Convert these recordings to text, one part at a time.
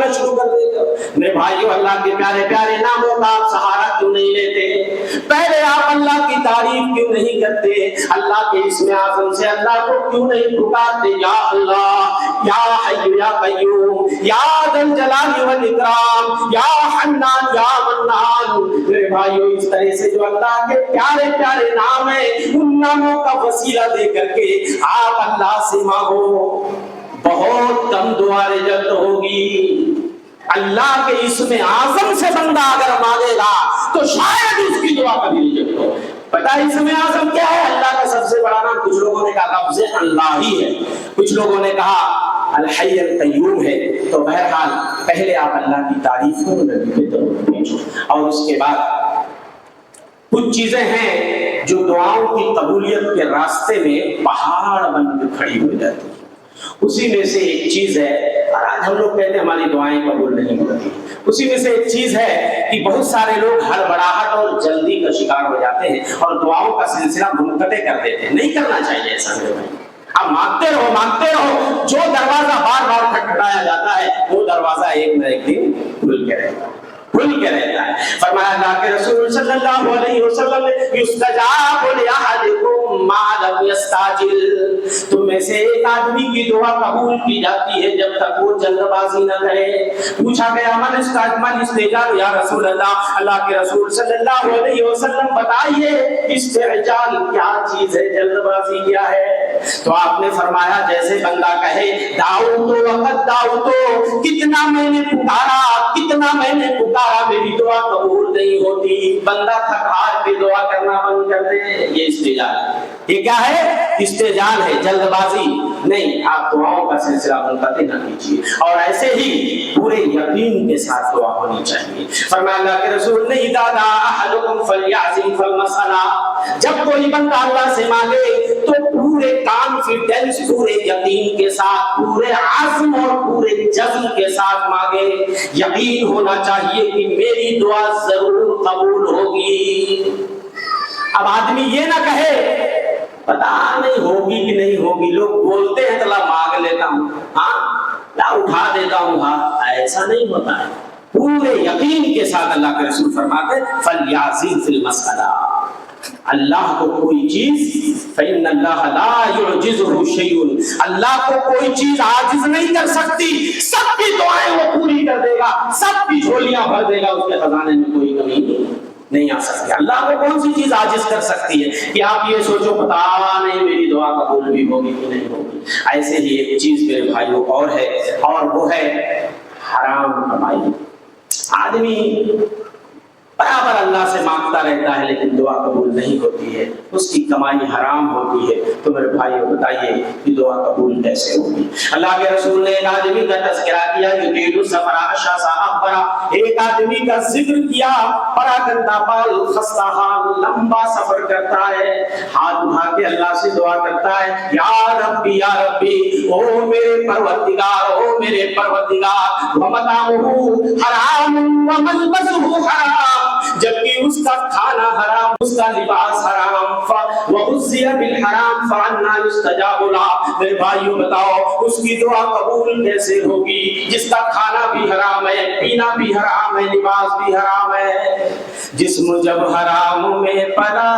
کرنا شروع کر دیتے ہو؟ میرے بھائیو، اللہ کے پیارے پیارے ناموں کا آپ سہارا کیوں نہیں لیتے؟ پہلے آپ اللہ کی تعریف کیوں نہیں کرتے؟ اللہ کے اسم اعظم سے اللہ کو کیوں نہیں پکارتے؟ یا اللہ، یا حی یا قیوم، یا ذا الجلال والاکرام، یا حنان یا منان۔ میرے بھائیو، اس طرح سے جو اللہ کے پیارے پیارے نام ہیں، ان ناموں کا وسیلہ دے کر کے آپ اللہ سے مانگو، بہت کم دعا رجعت ہوگی۔ اللہ کے اسم اعظم سے بندہ اگر مانگے گا تو شاید اس کی دعا کبھی ریجیکٹ ہو۔ پتہ ہے اسم اعظم کیا ہے؟ اللہ کا سب سے بڑا نام۔ کچھ لوگوں نے کہا لفظ اللہ ہی ہے، کچھ لوگوں نے کہا الحی القیوم ہے۔ تو بہرحال پہلے آپ اللہ کی تعریف کرو اور اس کے بعد کچھ چیزیں ہیں جو دعاؤں کی قبولیت کے راستے میں پہاڑ بن کے کھڑی ہو جاتی ہیں۔ اسی میں سے ایک چیز ہے، اور آج ہم لوگ کہتے ہیں ہماری دعائیں قبول نہیں ہوتی، اسی میں سے ایک چیز ہے کہ بہت سارے لوگ ہڑبڑاہٹ اور جلدی کا شکار ہو جاتے ہیں اور دعاؤں کا سلسلہ منقطع کر دیتے ہیں۔ نہیں کرنا چاہیے ایسا میرے بھائی۔ آپ مانگتے رہو، جو دروازہ بار بار کھٹکھٹایا جاتا ہے وہ دروازہ ایک نہ ایک دن کھل کے رہتا ہے، کھل کے رہتا ہے۔ فرمایا اللہ کے رسول صلی اللہ علیہ وسلم نے یستجاب لأحدکم ما لم یستعجل، تم میں سے ایک آدمی کی دعا قبول کی جاتی ہے جب تک وہ جلد بازی نہ کرے۔ پوچھا گیا من استعجال یا رسول اللہ، اللہ کے رسول صلی اللہ علیہ وسلم بتائیے استعجال کیا چیز ہے، جلد بازی کیا ہے؟ تو آپ نے فرمایا جیسے بندہ کہے دعوت وقت دعوت، کتنا میں نے پکارا، کتنا میں نے پکارا، میری دعا قبول نہیں ہوتی، بندہ تھک ہار کے دعا کرنا بند کر دے، یہ استعجال ہے۔ یہ کیا ہے؟ استعجال ہے، جلد بازی نہیں۔ آپ دعاؤں کا سلسلہ منقطع نہ کیجیے، اور ایسے ہی پورے یقین کے ساتھ دعا ہونی چاہیے۔ فرمایا اللہ کے رسول نے اذا دعا احدکم فلیعزم فالمسألہ، جب کوئی بندہ اللہ سے مانگے تو پورے کانفیڈنس، پورے یقین کے ساتھ، پورے عزم اور پورے جذب کے ساتھ مانگے۔ یقین ہونا چاہیے کہ میری دعا ضرور قبول ہوگی۔ اب آدمی یہ نہ کہے پتا نہیں ہوگی کہ نہیں ہوگی، لوگ بولتے ہیں تو لا مانگ لیتا ہوں، ہاں لا اٹھا دیتا ہوں ہاتھ، ایسا نہیں ہوتا ہے۔ پورے یقین کے ساتھ اللہ کے رسول فرماتے فلیعزم فی المسألہ، اللہ کو کوئی چیز فإن اللہ لا يعجزہ شیء، اللہ کو کوئی چیز عاجز نہیں کر سکتی، سب کی دعائیں وہ پوری کر دے گا، سب کی جھولیاں بھر دے گا، اس کے خزانے میں کوئی کمی نہیں آ سکتی۔ اللہ کو کون سی چیز عاجز کر سکتی ہے کہ آپ یہ سوچو پتا نہیں میری دعا قبول بھی ہوگی کہ نہیں ہوگی۔ ایسے ہی ایک چیز میرے بھائیوں اور ہے، اور وہ ہے حرام کمائی۔ آدمی برابر اللہ سے مانگتا رہتا ہے لیکن دعا قبول نہیں ہوتی ہے، اس کی کمائی حرام ہوتی ہے، تو میرے بھائیو بتائیے کہ دعا قبول کیسے ہوگی؟ اللہ کے رسول نے ایک آدمی کا تذکرہ کیا، یطیل السفر اشعث اغبر، ایک آدمی کا ذکر کیا، بڑا گندا بال، خستہ حال، لمبا سفر کرتا ہے، ہاتھ اٹھا کے اللہ سے دعا کرتا ہے یا ربی یا ربی، او میرے پروردگار، او میرے پروردگار، ومطعمہ حرام وملبسہ حرام، جبکہ اس کا کھانا حرام، اس کا لباس حرام، وغذی بالحرام فانا یستجاب لہ۔ میرے بھائیو بتاؤ اس کی دعا قبول کیسے ہوگی جس کا کھانا بھی حرام ہے، پینا بھی حرام ہے، لباس بھی حرام ہے؟ جسم جب حرام میں پڑا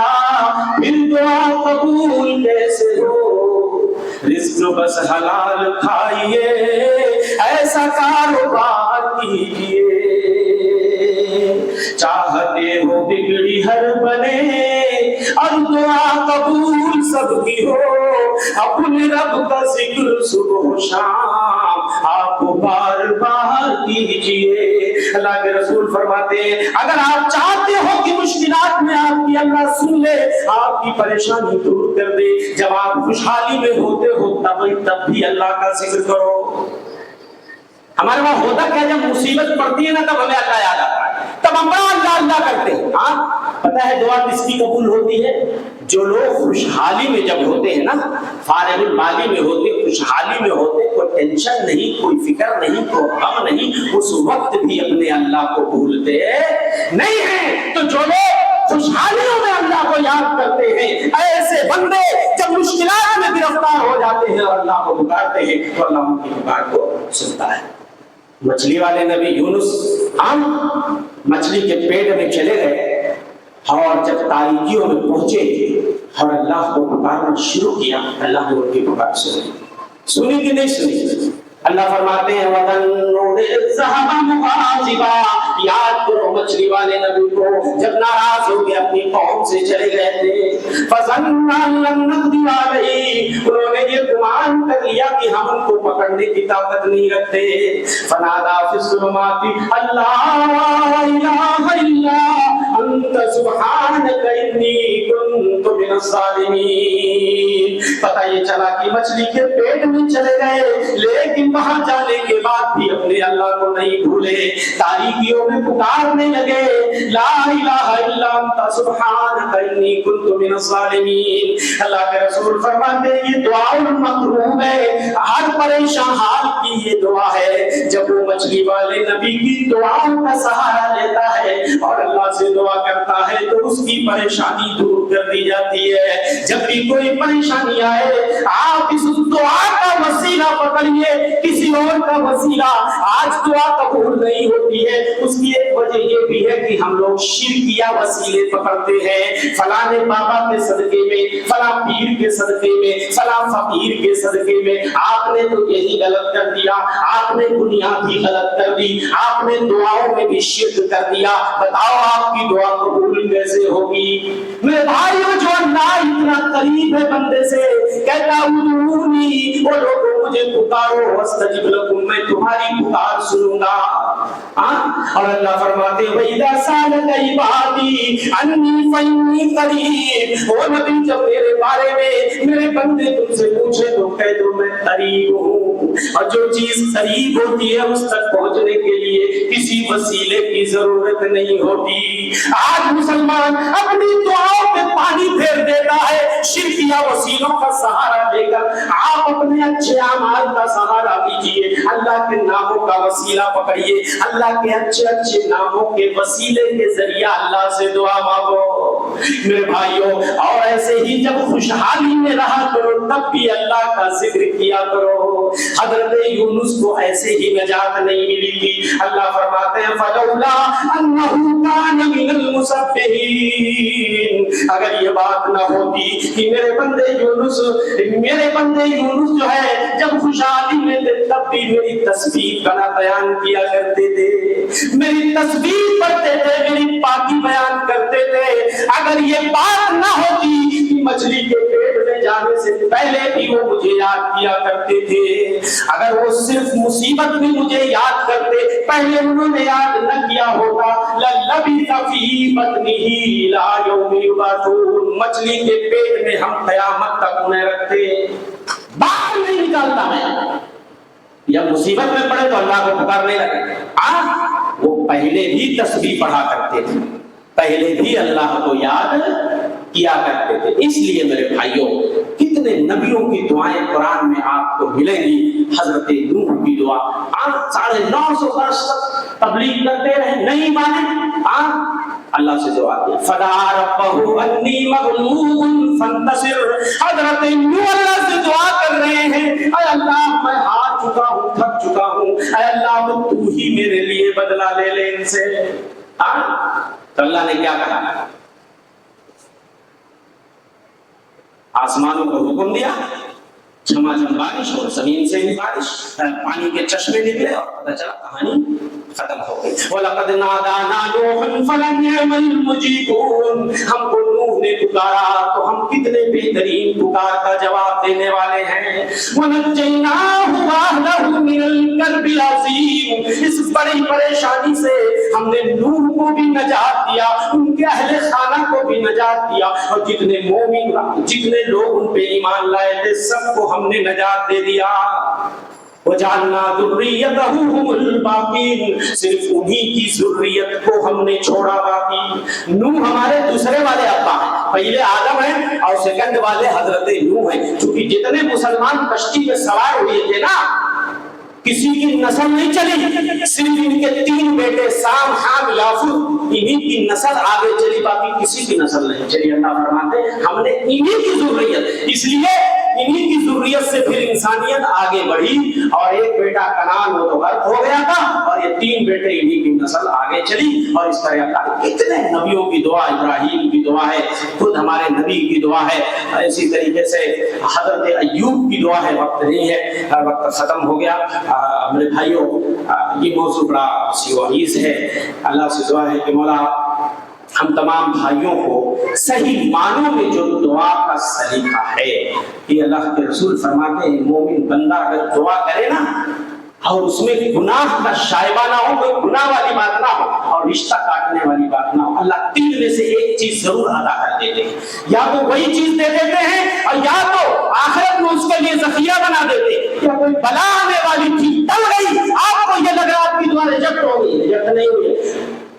پھر دعا قبول کیسے ہو؟ رزق بس حلال کھائیے، ایسا کاروبار کیجیے، چاہتے ہو بگڑی ہر بنے اور دعا قبول سب کی ہو، اپنے رب کا ذکر صبح و شام آپ بار بار کیجیے۔ اللہ کے رسول فرماتے ہیں اگر آپ چاہتے ہو کہ مشکلات میں آپ کی اللہ سن لے، آپ کی پریشانی دور کر دے، جب آپ خوشحالی میں ہوتے ہو تب بھی اللہ کا ذکر کرو۔ ہمارے وہاں ہوتا کیا، جب مصیبت پڑتی ہے نا تب ہمیں اللہ یاد آتا ہے، تب ہم بڑا اللہ اللہ کرتے ہیں۔ ہاں پتہ ہے دعا کس کی قبول ہوتی ہے؟ جو لوگ خوشحالی میں جب ہوتے ہیں نا، فارغ البالی میں ہوتے، خوشحالی میں ہوتے، کوئی ٹینشن نہیں، کوئی فکر نہیں، کوئی غم نہیں، اس وقت بھی اپنے اللہ کو بھولتے نہیں ہیں۔ تو جو لوگ خوشحالیوں میں اللہ کو یاد کرتے ہیں، ایسے بندے جب مشکلات میں گرفتار ہو جاتے ہیں اور اللہ کو پکارتے ہیں تو اللہ ان کی پکار کو سنتا ہے۔ मछली वाले नबी यूनुस हम मछली के पेट में चले गए और जब तारीकियों में पहुंचे और अल्लाह को पुकारना शुरू किया, अल्लाह ने उनकी पुकार सुनी कि नहीं सुनी? अल्लाह फरमाते हैं याद करो मछली वाले नबी को जब नाराज हो के अपनी कौम से चले गए थे, उन्होंने ये गुमान कर लिया कि हम उनको पकड़ने की ताकत नहीं रखते। फनादा फिस्सुलमाती अल्लाह इलाहा इल्ला अंत सुब्हानक इन्नी कुन्तु मिनज़ ज़ालिमीन। पता ये चला कि मछली के पेट में चले गए, लेकिन वहां जाने के बाद भी अपने अल्लाह को नहीं भूले, तारीकियों में पुकारने लगे ला इलाहा इल्ला अंता सुब्हानक इन्नी कुन्तु मिनज़ ज़ालिमीन। अल्लाह के रसूल फरमाते हैं ये दुआ मकरूब है, हर परेशान हाल की ये दुआ है। जब वो मछली वाले नबी की दुआओं का सहारा लेता है और अल्लाह से दुआ करता है तो उसकी परेशानी दूर कर दी जाती है। जब भी कोई परेशानी आए आप इस दुआ का वसीला पकड़िए, किसी और का वसीला। आज दुआ कबूल नहीं होती है, उसकी एक वजह ये भी है कि हम लोग शिरकिया वसीले पकड़ते हैं, फलाने बाबा के सदके में, फला पीर के सदके में, फला फकीर के सदके में। आपने तो यही गलत कर दिया, आपने बुनियाद ही गलत कर दी, आपने दुआओं में भी शिर्क कर दिया। बताओ आपकी दुआ कबूल कैसे होगी? मेरे भाइयों, जो अल्लाह इतना करीब है बंदे से, कहता उदूनी, वो लोगों मुझे पुकारो वस्तजिब लकुम, मैं तुम्हारी पुकार सुनूंगा। और अल्लाह फरमाते हैं वइदा सालका इबादी अन्नी फइन्नी करीब। ओ नबी, जब मेरे बारे में मेरे बंदे तुमसे पूछे तो कह दो मैं करीब हूँ। और जो चीज करीब होती है उस तक पहुंचने के लिए किसी वसीले की जरूरत नहीं होती। आज मुसलमान अपनी दुआओं पे पानी फेर देता है शिरकिया वसीलों का सहारा लेकर। आप अपने अच्छे अमाल का सहारा लीजिए, अल्लाह के नामों का वसीला पकड़िए, अल्लाह के अच्छे अच्छे नामों के वसीले के जरिए अल्लाह से दुआ मांगो मेरे भाइयों। और ऐसे ही जब खुशहाली में रहा करो तब भी अल्लाह का जिक्र किया करो। हजरत यूनुस को ऐसे ही नजात नहीं मिली थी। अल्लाह फरमाते हैं फलौला अन्नहु कान मिनल मुसब्बिहीन। अगर ये बात ना होती कि मेरे बंदे यूनुस जो है जब खुशहाली में थे तब भी मेरी तस्बीह का बयान किया करते थे, मेरी तस्बीह पढ़ते थे, मेरी पाकी बयान करते थे। अगर ये बात ना होती कि मछली के पेट में जाने से पहले भी वो मुझे याद किया करते थे, अगर वो सिर्फ मुसीबत में मुझे याद करते, पहले उन्होंने याद न किया होता, ललबिसा फी बतनिही इला यौमि युबअसून। मछली के पेट में हम क़यामत तक उन्हें रखते, बाहर नहीं निकालता मैं। जब मुसीबत में पड़े तो अल्लाह को पुकारने लगे। वो पहले भी तस्बीह पढ़ा करते थे, पहले भी अल्लाह को याद किया करते थे। इसलिए मेरे भाइयों, कितने नबियों की दुआएं कुरान में आपको मिलेंगी। हजरत नूह की दुआ, 950 वर्ष तक तबलीग करते रहे, नहीं माने, अल्लाह से दुआ की फदा रब्बहु अन्नी मगलूबुन फंतसिर। हजरत नूह अल्लाह से दुआ कर रहे हैं, ऐ अल्लाह मैं हार चुका हूं, थक चुका हूं, ऐ अल्लाह तू ही मेरे लिए बदला ले इनसे। तो अल्लाह ने क्या कहा? आसमानों को हुक्म दिया, झमाझम बारिश और जमीन से भी बारिश, पानी के चश्मे निकले और पता चला कहानी खत्म हो गई। वलक़द नादाना नूहन फलनिअमल मुजीबून। हमको नूह ने पुकारा तो हम कितने बेहतरीन पुकार का जवाब देने वाले हैं। वनज्जयनाहु वअहलहु मिनल कर्बिल अज़ीम। इस बड़ी परेशानी से हमने नूह को भी नजात दिया, उनके अहले खाना को भी नजात दिया, और जितने मोमिन, जितने लोग उन पे ईमान लाए थे सबको हमने नजात दे दिया। वजालना दुर्रियतहु हुमुल बाकीन। सिर्फ उन्हीं की ज़ुर्रियत को हमने छोड़ा बाकी। नूह हमारे दूसरे वाले अब्बा हैं, पहले आदम है और सेकंड वाले हजरत नूह हैं। क्योंकि जितने मुसलमान कश्ती में सवार हुए थे ना, किसी की नस्ल नहीं चली, सिर्फ इनके 3 बेटे साम, हाम, याफूत, इन्हीं की नस्ल आगे चली, बाकी किसी की नस्ल नहीं चली। अल्लाह फरमाते हमने इन्हीं की ज़ुर्रियत, इसलिए इन्हीं की ज़ुर्रियत से फिर इंसानियत आगे बढ़ी और एक बेटा कनान वो तो गर्क हो गया था और ये 3 बेटे इन्हीं की नस्ल आगे चली और इस तरह का कितने नबियों की दुआ, इब्राहीम की दुआ है, खुद हमारे नबी की दुआ है, इसी तरीके से हजरत अय्यूब की दुआ है। वक्त नहीं है, वक्त खत्म हो गया। मेरे भाइयों, ये मौजू बड़ा वसीअ है। अल्लाह से दुआ है कि मौला हम तमाम भाइयों को सही मानों में जो दुआ का सलीका है, कि अल्लाह के रसूल फरमाते हैं मोमिन बंदा अगर दुआ करे ना और उसमें गुनाह का शायबा ना हो, कोई गुनाह वाली बात ना हो और रिश्ता काटने वाली बात ना हो, अल्लाह 3 में से एक चीज जरूर अदा कर देते हैं। या तो वही चीज दे देते हैं और या तो आखिरत में उसके लिए ज़खीरा बना देते हैं। या कोई बला आने वाली थी, टल गई, आपको ये लग रहा आपकी दुआ रिजेक्ट हो गई, रिजेक्ट नहीं हुई,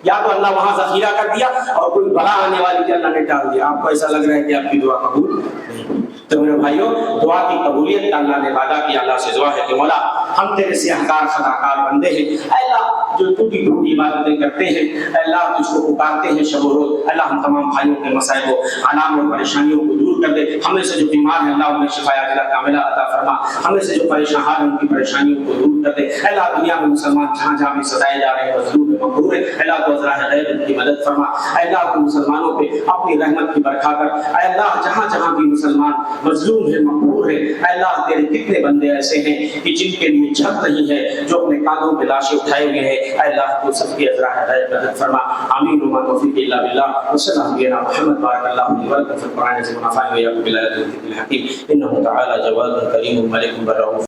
या तो अल्लाह वहां ज़खीरा कर दिया और कोई बला आने वाली थी अल्लाह ने टाल दिया, आपको ऐसा लग रहा है कि आपकी दुआ कबूल नहीं। तो मेरे भाइयों, दुआ की कबूलियत का अल्लाह ने वादा किया। अल्लाह से दुआ है कि मौला हम तेरे से हकार खताकार बंदे हैं, अल्लाह जो टूटी टूटी इबादतें करते हैं, अल्लाह तुझको पुकारते हैं शब रोज, अल्लाह हम तमाम भाइयों के मसाइब व आलाम और परेशानियों को दूर कर दे। हमें से जो बीमार है अल्लाह उन्हें शिफा आजिला कामिला अता फरमा, हमें से जो परेशान है उनकी परेशानियों को दूर कर दे। अल्लाह दुनिया में मुसलमान जहाँ जहाँ भी सताए जा रहे हैं, मजलूम है, मकरूर है, अल्लाह को अज़रा है गैर उनकी मदद फरमा। अल्लाह को मुसलमानों पे अपनी रहमत की बरखा कर। अल्लाह जहाँ जहाँ भी मुसलमान मजलूम है, मकरूर है, अल्लाह तेरे कितने बंदे ऐसे हैं कि जिनके लिए छत नहीं है, जो अपने कानों पे लाशें उठाए हुए हैं, अल्लाह को सबकी अज़रा है मदद फरमा। आमीन व मा तौफीक इल्ला बिल्लाह व सल्लल्लाहु अलैहि मुहम्मद बारकल्लाहु व लकुम फ़िल कुरान व नफ़अनी व इय्याकुम बिल आयातिल हकीम इन्नहु तआला जवादुन करीमुन मलिकुन बर्रऊफ।